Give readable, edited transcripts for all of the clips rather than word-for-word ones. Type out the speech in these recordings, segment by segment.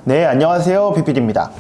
네, 안녕하세요. PPD입니다.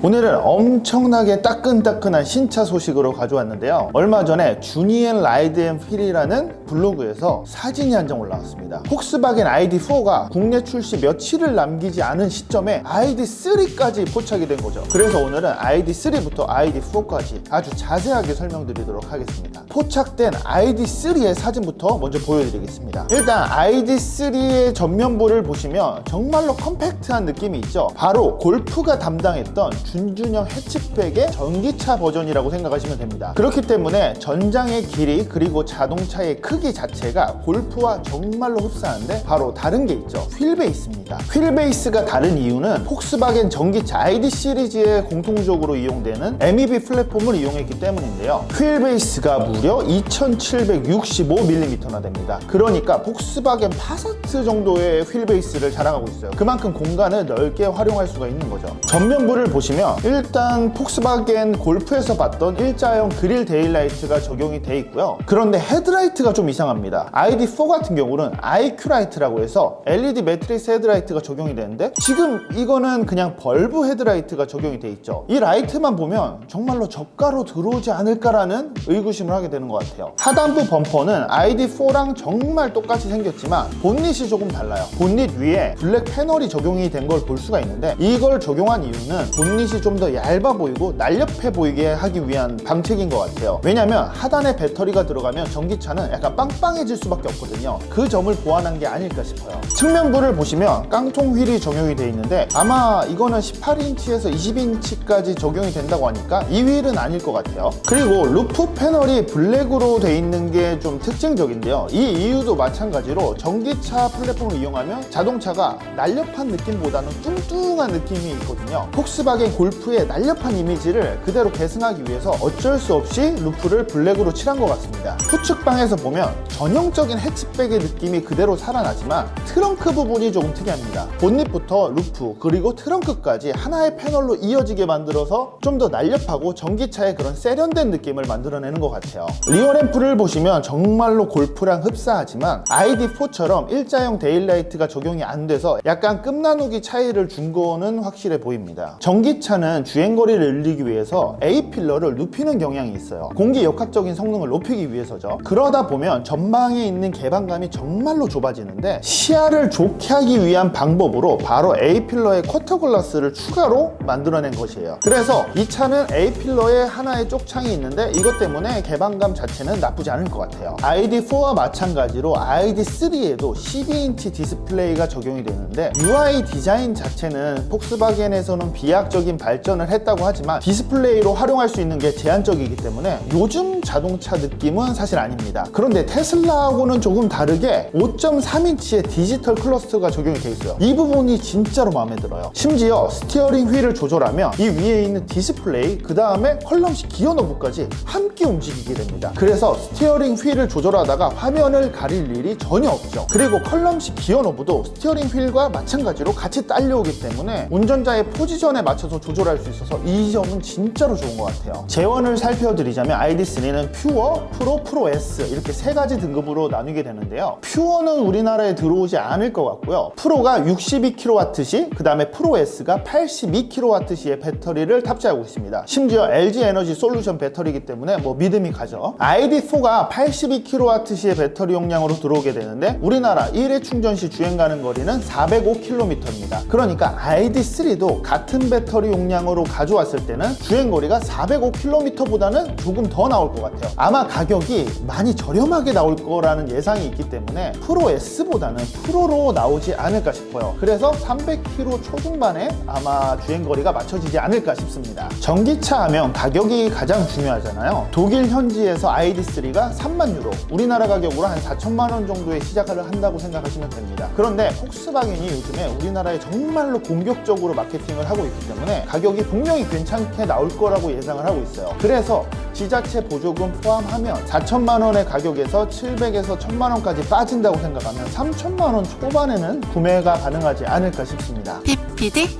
오늘은 엄청나게 따끈따끈한 신차 소식으로 가져왔는데요. 얼마 전에 주니엘 라이드 앤 필이라는 블로그에서 사진이 한 장 올라왔습니다. 폭스바겐 ID4가 국내 출시 며칠을 남기지 않은 시점에 ID3까지 포착이 된 거죠. 그래서 오늘은 ID3부터 ID4까지 아주 자세하게 설명드리도록 하겠습니다. 포착된 ID3의 사진부터 먼저 보여드리겠습니다. 일단 ID3의 전면부를 보시면 정말로 컴팩트한 느낌이 있죠. 바로 골프가 담당했던 준준형 해치백의 전기차 버전이라고 생각하시면 됩니다. 그렇기 때문에 전장의 길이 그리고 자동차의 크기 자체가 골프와 정말로 흡사한데 바로 다른 게 있죠. 휠베이스입니다. 휠베이스가 다른 이유는 폭스바겐 전기차 ID 시리즈에 공통적으로 이용되는 MEB 플랫폼을 이용했기 때문인데요. 휠베이스가 무려 2765mm나 됩니다. 그러니까 폭스바겐 파사트 정도의 휠베이스를 자랑하고 있어요. 그만큼 공간을 넓게 활용할 수가 있는 거죠. 전면부를 보시면 일단 폭스바겐 골프에서 봤던 일자형 그릴 데일라이트가 적용이 돼 있고요. 그런데 헤드라이트가 좀 이상합니다. ID4 같은 경우는 IQ 라이트라고 해서 LED 매트리스 헤드라이트가 적용이 되는데 지금 이거는 그냥 벌브 헤드라이트가 적용이 돼 있죠. 이 라이트만 보면 정말로 저가로 들어오지 않을까라는 의구심을 하게 되는 것 같아요. 하단부 범퍼는 ID4랑 정말 똑같이 생겼지만 본닛이 조금 달라요. 본닛 위에 블랙 패널이 적용이 된 걸 볼 수가 있는데 이걸 적용한 이유는 본닛이 좀 더 얇아 보이고 날렵해 보이게 하기 위한 방책인 것 같아요. 왜냐면 하단에 배터리가 들어가면 전기차는 약간 빵빵해질 수밖에 없거든요. 그 점을 보완한 게 아닐까 싶어요. 측면부를 보시면 깡통 휠이 적용이 되어 있는데 아마 이거는 18인치에서 20인치까지 적용이 된다고 하니까 이 휠은 아닐 것 같아요. 그리고 루프 패널이 블랙으로 되어 있는 게 좀 특징적인데요. 이 이유도 마찬가지로 전기차 플랫폼을 이용하면 자동차가 날렵한 느낌보다는 뚱뚱한 느낌이 있거든요. 폭스바겐 골프의 날렵한 이미지를 그대로 계승하기 위해서 어쩔 수 없이 루프를 블랙으로 칠한 것 같습니다. 후측방에서 보면 전형적인 해치백의 느낌이 그대로 살아나지만 트렁크 부분이 조금 특이합니다. 본닛부터 루프 그리고 트렁크까지 하나의 패널로 이어지게 만들어서 좀 더 날렵하고 전기차의 그런 세련된 느낌을 만들어내는 것 같아요. 리어 램프를 보시면 정말로 골프랑 흡사하지만 ID4처럼 일자형 데일라이트가 적용이 안 돼서 약간 끝나누기 차이를 준 거는 확실해 보입니다. 전기차는 주행거리를 늘리기 위해서 A필러를 눕히는 경향이 있어요. 공기 역학적인 성능을 높이기 위해서죠. 그러다 보면 전방에 있는 개방감이 정말로 좁아지는데 시야를 좋게 하기 위한 방법으로 바로 A필러의 쿼터 글라스를 추가로 만들어낸 것이에요. 그래서 이 차는 A필러에 하나의 쪽창이 있는데 이것 때문에 개방감 자체는 나쁘지 않을 것 같아요. ID4와 마찬가지로 ID3에도 12인치 디스플레이가 적용이 되는데 UI 디자인 자체는 폭스바겐에서는 비약적인 발전을 했다고 하지만 디스플레이로 활용할 수 있는 게 제한적이기 때문에 요즘 자동차 느낌은 사실 아닙니다. 그런데 테슬라하고는 조금 다르게 5.3인치의 디지털 클러스터가 적용이 돼 있어요. 이 부분이 진짜로 마음에 들어요. 심지어 스티어링 휠을 조절하면 이 위에 있는 디스플레이 그 다음에 컬럼식 기어 노브까지 함께 움직이게 됩니다. 그래서 스티어링 휠을 조절하다가 화면을 가릴 일이 전혀 없죠. 그리고 컬럼식 기어 노브도 스티어링 휠과 마찬가지로 같이 딸려오기 때문에 운전자의 포지션에 맞춰서 조절할 수 있어서 이 점은 진짜로 좋은 것 같아요. 재원을 살펴드리자면 ID3는 퓨어, 프로, 프로 S 이렇게 세 가지 등급으로 나누게 되는데요. 퓨어는 우리나라에 들어오지 않을 것 같고요. 프로가 62kWh, 그 다음에 프로 S가 82kWh의 배터리를 탑재하고 있습니다. 심지어 LG 에너지 솔루션 배터리이기 때문에 뭐 믿음이 가죠. ID4가 82kWh의 배터리 용량으로 들어오게 되는데 우리나라 1회 충전 시 주행 가는 거리는 405km입니다. 그러니까 ID3도 같은 배터리 용량으로 가져왔을 때는 주행거리가 405km보다는 조금 더 나올 것 같아요. 아마 가격이 많이 저렴하게 나올 거라는 예상이 있기 때문에 프로 S보다는 프로로 나오지 않을까 싶어요. 그래서 300km 초중반에 아마 주행거리가 맞춰지지 않을까 싶습니다. 전기차 하면 가격이 가장 중요하잖아요. 독일 현지에서 ID3가 3만 유로, 우리나라 가격으로 한 4천만 원 정도에 시작을 한다고 생각하시면 됩니다. 그런데 폭스바겐이 요즘에 우리나라에 정말로 공격적으로 마케팅을 하고 있기 때문에 가격이 분명히 괜찮게 나올 거라고 예상을 하고 있어요. 그래서 지자체 보조금 포함하면 4천만 원의 가격에서 700에서 1000만 원까지 빠진다고 생각하면 3천만 원 초반에는 구매가 가능하지 않을까 싶습니다. PPD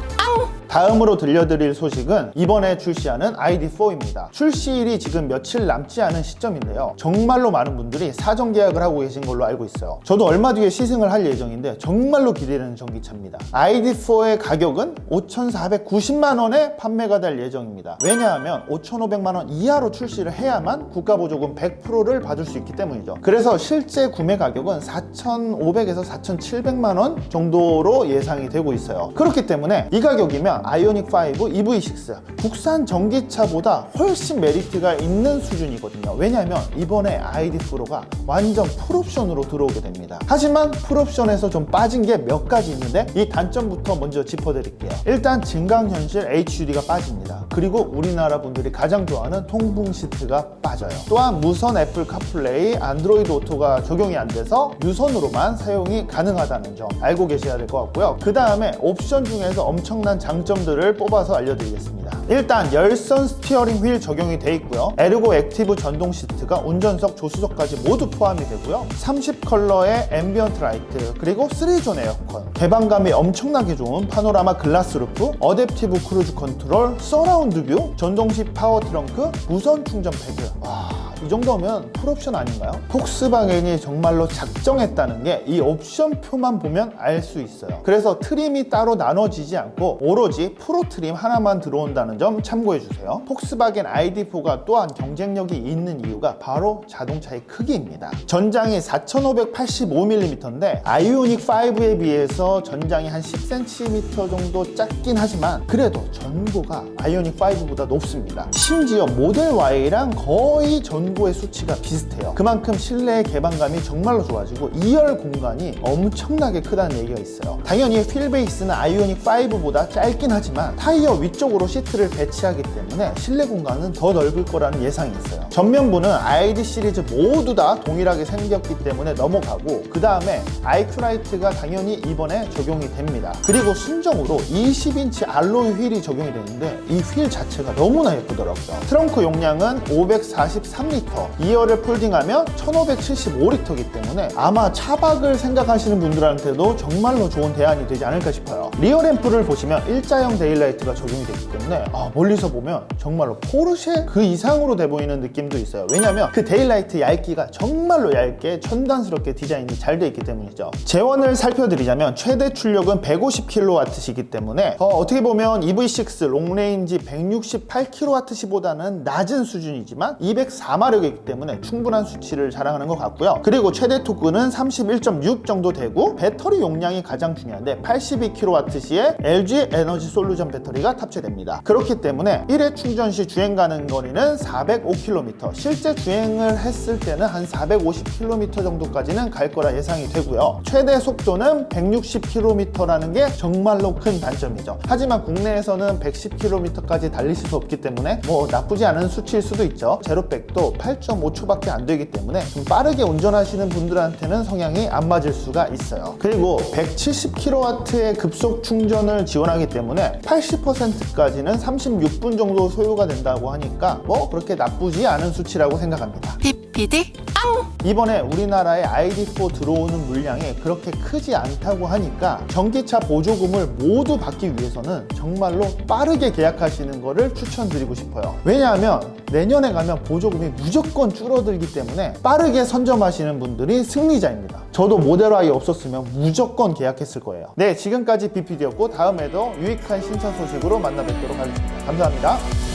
다음으로 들려드릴 소식은 이번에 출시하는 ID4입니다. 출시일이 지금 며칠 남지 않은 시점인데요. 정말로 많은 분들이 사전 계약을 하고 계신 걸로 알고 있어요. 저도 얼마 뒤에 시승을 할 예정인데 정말로 기대되는 전기차입니다. ID4의 가격은 5,490만 원에 판매가 될 예정입니다. 왜냐하면 5,500만 원 이하로 출시를 해야만 국가보조금 100%를 받을 수 있기 때문이죠. 그래서 실제 구매 가격은 4,500에서 4,700만 원 정도로 예상이 되고 있어요. 그렇기 때문에 이 가격이면 아이오닉 5 EV6 국산 전기차보다 훨씬 메리트가 있는 수준이거든요. 왜냐하면 이번에 ID4가 완전 풀옵션으로 들어오게 됩니다. 하지만 풀옵션에서 좀 빠진 게 몇 가지 있는데 이 단점부터 먼저 짚어드릴게요. 일단 증강현실 HUD가 빠집니다. 그리고 우리나라 분들이 가장 좋아하는 통풍 시트가 빠져요. 또한 무선 애플 카플레이, 안드로이드 오토가 적용이 안 돼서 유선으로만 사용이 가능하다는 점 알고 계셔야 될 것 같고요. 그 다음에 옵션 중에서 엄청난 장점들을 뽑아서 알려드리겠습니다. 일단 열선 스티어링 휠 적용이 돼 있고요. 에르고 액티브 전동 시트가 운전석, 조수석까지 모두 포함이 되고요. 30컬러의 앰비언트 라이트, 그리고 3존 에어컨, 개방감이 엄청나게 좋은 파노라마 글라스 루프, 어댑티브 크루즈 컨트롤, 서라운드 뷰, 전동식 파워 트렁크, 무선 충전 패드. 이 정도면 풀옵션 아닌가요? 폭스바겐이 정말로 작정했다는 게 이 옵션표만 보면 알 수 있어요. 그래서 트림이 따로 나눠지지 않고 오로지 프로 트림 하나만 들어온다는 점 참고해 주세요. 폭스바겐 ID4가 또한 경쟁력이 있는 이유가 바로 자동차의 크기입니다. 전장이 4,585mm인데 아이오닉 5에 비해서 전장이 한 10cm 정도 작긴 하지만 그래도 전고가 아이오닉 5보다 높습니다. 심지어 모델 Y랑 거의 전고의 수치가 비슷해요. 그만큼 실내의 개방감이 정말로 좋아지고 2열 공간이 엄청나게 크다는 얘기가 있어요. 당연히 휠 베이스는 아이오닉 5보다 짧긴 하지만 타이어 위쪽으로 시트를 배치하기 때문에 실내 공간은 더 넓을 거라는 예상이 있어요. 전면부는 ID 시리즈 모두 다 동일하게 생겼기 때문에 넘어가고 그 다음에 아이큐라이트가 당연히 이번에 적용이 됩니다. 그리고 순정으로 20인치 알로이 휠이 적용이 되는데 이 휠 자체가 너무나 예쁘더라고요. 트렁크 용량은 543L, 2열을 폴딩하면 1575L이기 때문에 아마 차박을 생각하시는 분들한테도 정말로 좋은 대안이 되지 않을까 싶어요. 리어 램프를 보시면 일자형 데일라이트가 적용이 되기 때문에 멀리서 보면 정말로 포르쉐 그 이상으로 돼 보이는 느낌도 있어요. 왜냐하면 그 데일라이트 얇기가 정말로 얇게 첨단스럽게 디자인이 잘 돼 있기 때문이죠. 제원을 살펴드리자면 최대 출력은 150kW이기 때문에 어떻게 보면 EV6 롱레인지 168kW보다는 낮은 수준이지만 204마력이기 때문에 충분한 수치를 자랑하는 것 같고요. 그리고 최대 토크는 31.6 정도 되고 배터리 용량이 가장 중요한데 82kW시에 LG 에너지 솔루션 배터리가 탑재됩니다. 그렇기 때문에 1회 충전 시 주행 가능 거리는 405km, 실제 주행을 했을 때는 한 450km 정도까지는 갈 거라 예상이 되고요. 최대 속도는 160km라는 게 정말로 큰 단점이죠. 하지만 국내에서는 110km까지 달리실 수 없기 때문에 나쁘지 않은 수치일 수도 있죠. 제로백도 8.5초밖에 안 되기 때문에 좀 빠르게 운전하시는 분들한테는 성향이 안 맞을 수가 있어요. 그리고 170kW의 급속 충전을 지원하기 때문에 80%까지는 36분 정도 소요가 된다고 하니까 그렇게 나쁘지 않은 수치라고 생각합니다. PPD 이번에 우리나라에 ID4 들어오는 물량이 그렇게 크지 않다고 하니까 전기차 보조금을 모두 받기 위해서는 정말로 빠르게 계약하시는 거를 추천드리고 싶어요. 왜냐하면 내년에 가면 보조금이 무조건 줄어들기 때문에 빠르게 선점하시는 분들이 승리자입니다. 저도 모델 Y 없었으면 무조건 계약했을 거예요. 네, 지금까지 BPD였고 다음에도 유익한 신차 소식으로 만나 뵙도록 하겠습니다. 감사합니다.